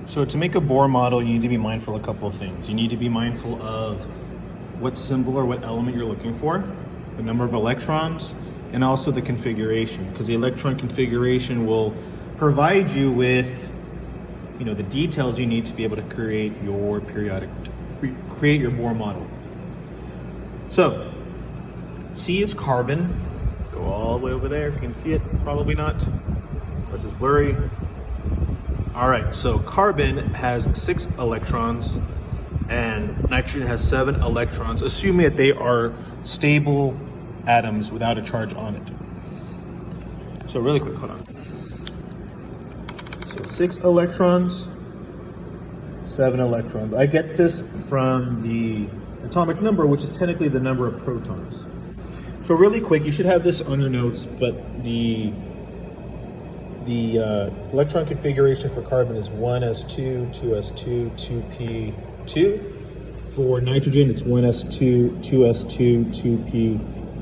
So to make a Bohr model, you need to be mindful of a couple of things. You need to be mindful of what symbol or what element you're looking for, the number of electrons, and also the configuration, because the electron configuration will provide you with, the details you need to be able to create your Bohr model. So, C is carbon. Let's go all the way over there if you can see it. Probably not. This is blurry. All right, so carbon has 6 electrons and nitrogen has 7 electrons, assuming that they are stable atoms without a charge on it. So really quick, hold on. So 6 electrons, 7 electrons. I get this from the atomic number, which is technically the number of protons. So really quick, you should have this on your notes, but the electron configuration for carbon is 1s2, 2s2, 2p2. For nitrogen, it's 1s2, 2s2,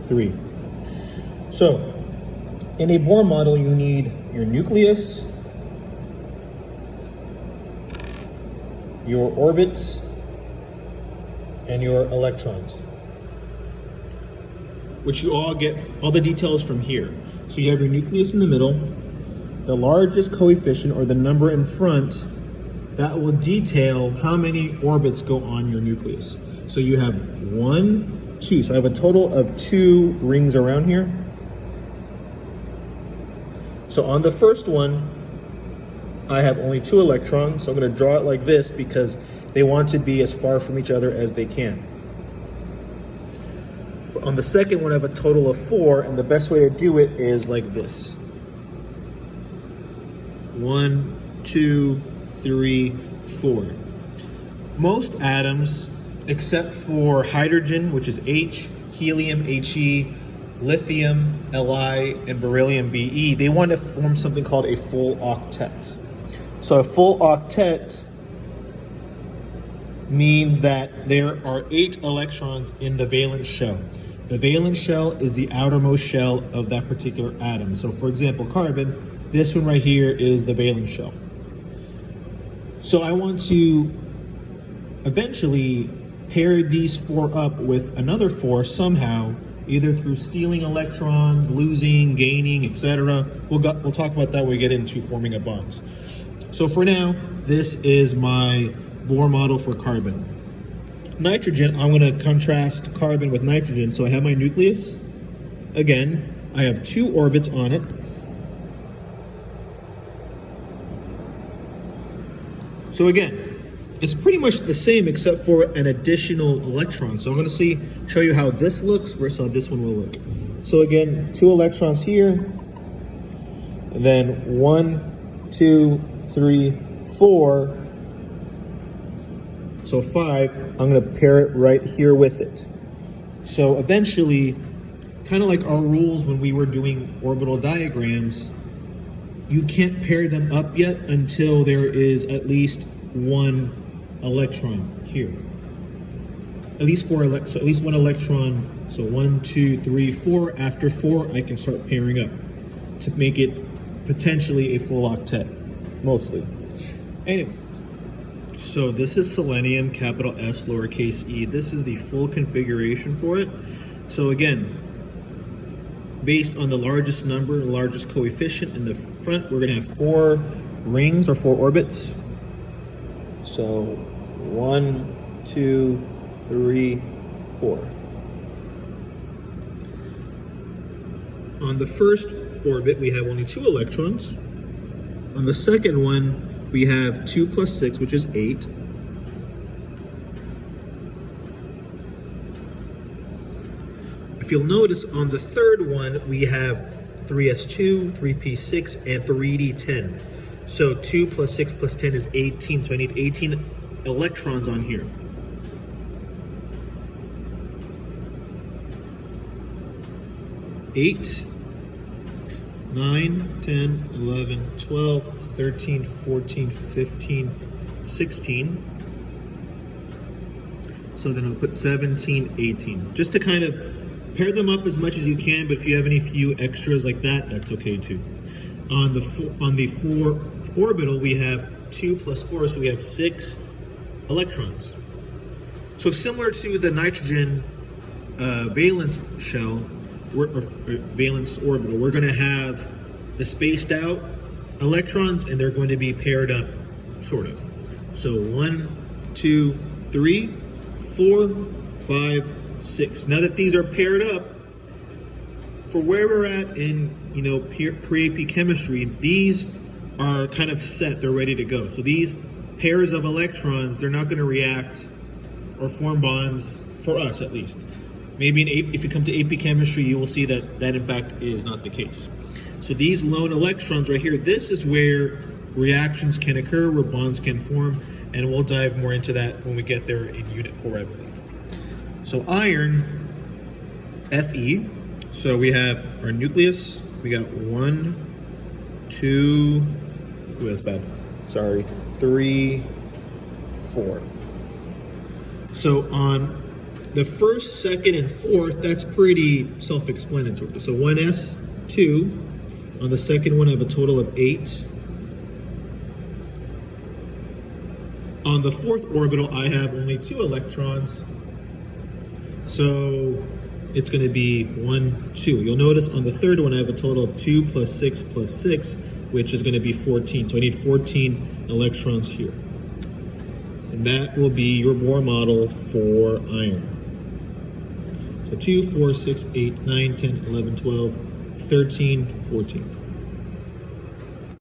2p3. So, in a Bohr model, you need your nucleus, your orbits, and your electrons, which you all get all the details from here. So you have your nucleus in the middle, the largest coefficient or the number in front that will detail how many orbits go on your nucleus. So you have 1, 2. So I have a total of 2 rings around here. So on the first one, I have only 2 electrons. So I'm going to draw it like this because they want to be as far from each other as they can. On the second one, I have a total of 4, and the best way to do it is like this. 1, 2, 3, 4. Most atoms, except for hydrogen, which is H, helium, He, lithium, Li, and beryllium, Be, they want to form something called a full octet. So a full octet means that there are 8 electrons in the valence shell. The valence shell is the outermost shell of that particular atom. So for example, carbon, this one right here is the valence shell. So I want to eventually pair these 4 up with another 4 somehow, either through stealing electrons, losing, gaining, etc. We'll talk about that when we get into forming a bond. So for now, this is my Bohr model for carbon. Nitrogen, I'm going to contrast carbon with nitrogen. So I have my nucleus. Again, I have 2 orbits on it. So again, it's pretty much the same except for an additional electron. So I'm going to show you how this looks versus how this one will look. So again, 2 electrons here, and then 1, 2, 3, 4. So 5, I'm going to pair it right here with it. So eventually, kind of like our rules when we were doing orbital diagrams, you can't pair them up yet until there is at least 1 electron here. At least 4 so at least 1 electron. So 1, 2, 3, 4. After 4, I can start pairing up to make it potentially a full octet, mostly. Anyway, so this is selenium, capital S, lowercase e. This is the full configuration for it. So again, based on the largest number, the largest coefficient in the front, we're going to have 4 rings or 4 orbits. So 1, 2, 3, 4. On the first orbit, we have only 2 electrons. On the second one, we have 2 plus 6, which is 8. If you'll notice, on the third one, we have 3s2, 3p6, and 3d10. So 2 plus 6 plus 10 is 18. So I need 18 electrons on here. Eight, 9, 10, 11, 12, 13, 14, 15, 16. So then I'll put 17, 18. Just to kind of pair them up as much as you can, but if you have any few extras like that, that's okay too. On the fourth orbital, we have 2 plus 4, so we have 6 electrons. So similar to the nitrogen valence shell, or valence orbital, we're going to have the spaced out electrons, and they're going to be paired up, sort of. So 1, 2, 3, 4, 5, 6. Now that these are paired up, for where we're at in, pre-AP chemistry, these are kind of set, they're ready to go. So these pairs of electrons, they're not going to react or form bonds, for us at least. Maybe if you come to AP chemistry, you will see that that in fact is not the case. So these lone electrons right here, this is where reactions can occur, where bonds can form, and we'll dive more into that when we get there in Unit 4, I believe. So iron, Fe, so we have our nucleus, we got 1, 2, ooh, that's bad, sorry, 3, 4. So on the first, second, and fourth, that's pretty self-explanatory. So 1s, 2. On the second one, I have a total of 8. On the fourth orbital, I have only 2 electrons. So it's going to be 1, 2. You'll notice on the third one, I have a total of 2 plus 6 plus 6, which is going to be 14. So I need 14 electrons here. And that will be your Bohr model for iron. So 2, 4, 6, 8, 9, 10, 11, 12, 13, 14.